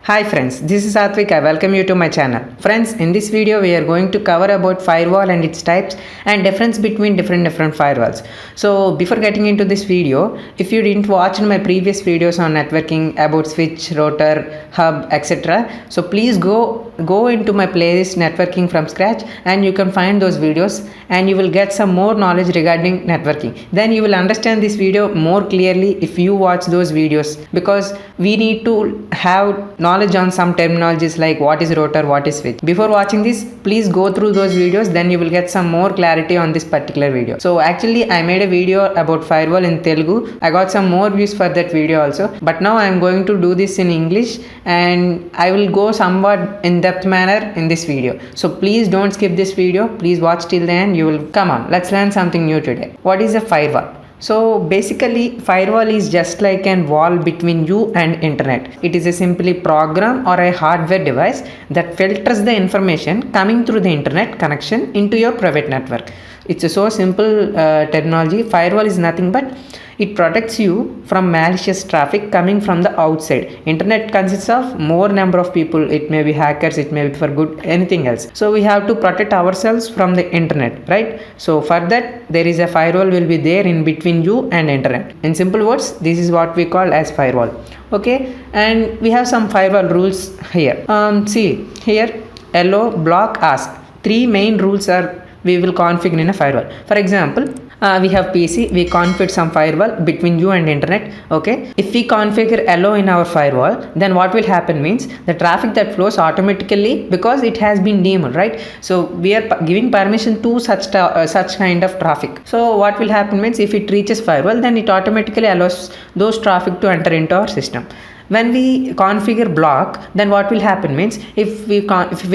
Hi friends, this is Atvik. I welcome you to my channel. Friends, in this video we are going to cover about firewall and its types and difference between different firewalls. So before getting into this video, if you didn't watch my previous videos on networking about switch, router, hub, etc. So please go into my playlist networking from scratch and you can find those videos and you will get some more knowledge regarding networking. Then you will understand this video more clearly if you watch those videos, because we need to have knowledge on some terminologies like what is router, what is switch. Before watching this, please go through those videos, then you will get some more clarity on this particular video. So actually I made a video about firewall in Telugu. I got some more views for that video also, but now I am going to do this in English and I will go somewhat in depth manner in this video. So please don't skip this video, please watch till the end. You will come on, let's learn something new today. What is a firewall? So basically firewall is just like a wall between you and internet. It is a simply program or a hardware device that filters the information coming through the internet connection into your private network. It's a so simple terminology. Firewall is nothing but it protects you from malicious traffic coming from the outside. Internet consists of more number of people. It may be hackers, it may be for good, anything else. So we have to protect ourselves from the internet, right? So for that there is a firewall will be there in between you and internet. In simple words, this is what we call as firewall. Okay, and we have some firewall rules here. See here, allow, block, ask. Three main rules are we will configure in a firewall. For example, we have PC, we configure some firewall between you and internet. Okay, if we configure allow in our firewall, then what will happen means the traffic that flows automatically, because it has been deemed, right? So we are giving permission to such kind of traffic. So what will happen means if it reaches firewall, then it automatically allows those traffic to enter into our system. When we configure block, then what will happen means if we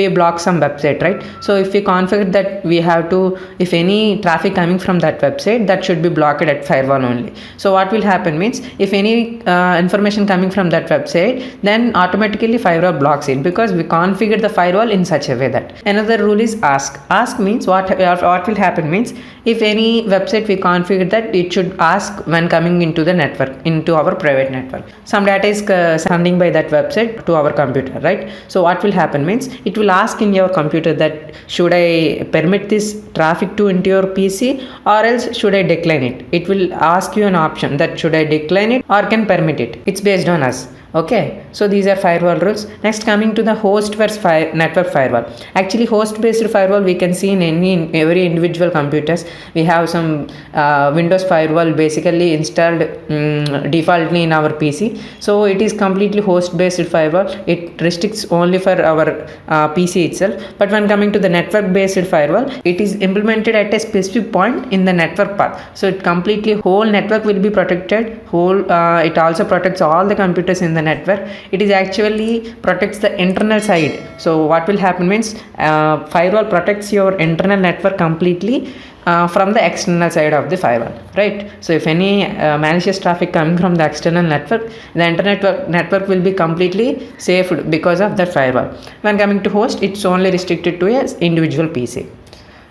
block some website, right? So if we configure that we have to, if any traffic coming from that website, that should be blocked at firewall only. So what will happen means if any information coming from that website, then automatically firewall blocks it, because we configure the firewall in such a way that. Another rule is ask. Ask means what will happen means if any website we configure that it should ask when coming into the network, into our private network. Some data is sending by that website to our computer, right? So what will happen means it will ask in your computer that should I permit this traffic to into your PC or else should I decline it. It will ask you an option that should I decline it or can permit it. It's based on us. Okay, so these are firewall rules. Next, coming to the host versus network firewall. Actually, host based firewall we can see in every individual computers. We have some Windows firewall basically installed defaultly in our PC. So it is completely host based firewall. It restricts only for our PC itself. But when coming to the network based firewall, it is implemented at a specific point in the network path. So it completely whole network will be protected. It also protects all the computers in the network. It is actually protects the internal side. So what will happen means firewall protects your internal network completely from the external side of the firewall, right? So if any malicious traffic coming from the external network, the internet network will be completely saved because of that firewall. When coming to host, it's only restricted to a individual PC.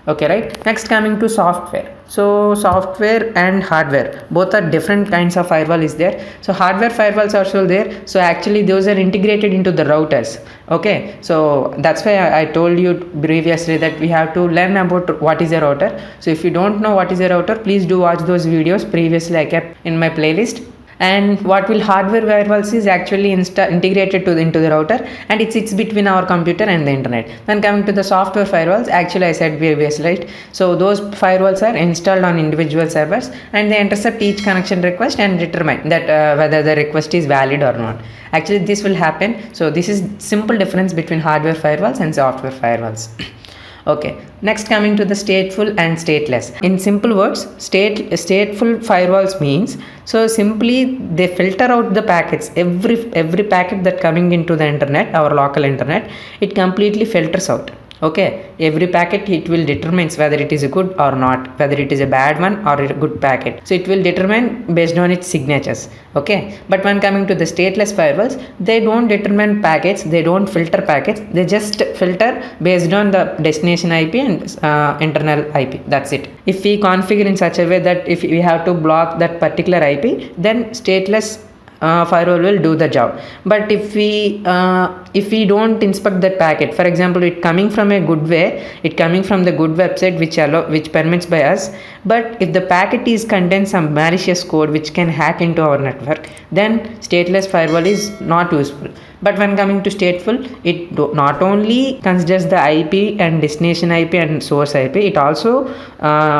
Okay, right? Next, coming to software. So software and hardware, both are different kinds of firewall is there. So hardware firewalls are also there. So actually those are integrated into the routers. Okay, so that's why I told you previously that we have to learn about what is a router. So if you don't know what is a router, please do watch those videos previously I kept in my playlist. And what will hardware firewalls is actually integrated into the router, and it sits between our computer and the internet. When coming to the software firewalls, actually I said previously, right? So those firewalls are installed on individual servers and they intercept each connection request and determine that whether the request is valid or not. Actually this will happen. So this is simple difference between hardware firewalls and software firewalls. Okay, next coming to the stateful and stateless. In simple words, stateful firewalls means, so simply they filter out the packets. Every packet that coming into the internet, our local internet, it completely filters out. Okay, every packet it will determines whether it is a good or not, whether it is a bad one or a good packet. So it will determine based on its signatures. Okay, but when coming to the stateless firewalls, they don't determine packets, they don't filter packets, they just filter based on the destination IP and internal IP. That's it. If we configure in such a way that if we have to block that particular IP, then stateless firewall will do the job. But if we don't inspect that packet, for example, it coming from a good way, it coming from the good website which permits by us, but if the packet is contains some malicious code which can hack into our network, then stateless firewall is not useful. But when coming to stateful, it not only considers the IP and destination IP and source IP, it also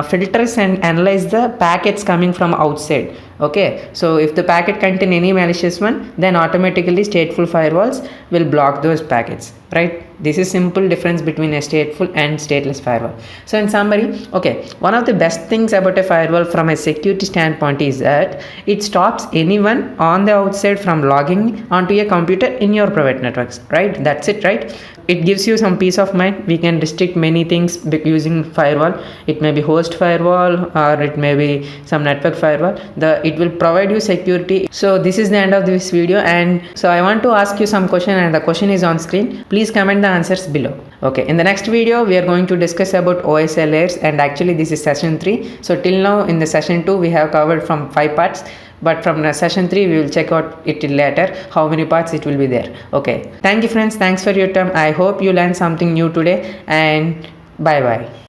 filters and analyze the packets coming from outside. Okay, so if the packet contain any malicious one, then automatically stateful firewalls will block those packets, right? This is simple difference between a stateful and stateless firewall. So in summary, okay, one of the best things about a firewall from a security standpoint is that it stops anyone on the outside from logging onto a computer in your private networks, right? That's it, right? It gives you some peace of mind. We can restrict many things using firewall. It may be host firewall or it may be some network firewall. It will provide you security. So this is the end of this video, and so I want to ask you some question, and the question is on screen. Please comment the answers below. Okay, in the next video we are going to discuss about OSI layers, and actually this is session 3. So till now in the session 2 we have covered from 5 parts, but from the session 3 we will check out it later how many parts it will be there. Okay, thank you friends, thanks for your time. I hope you learned something new today, and bye bye.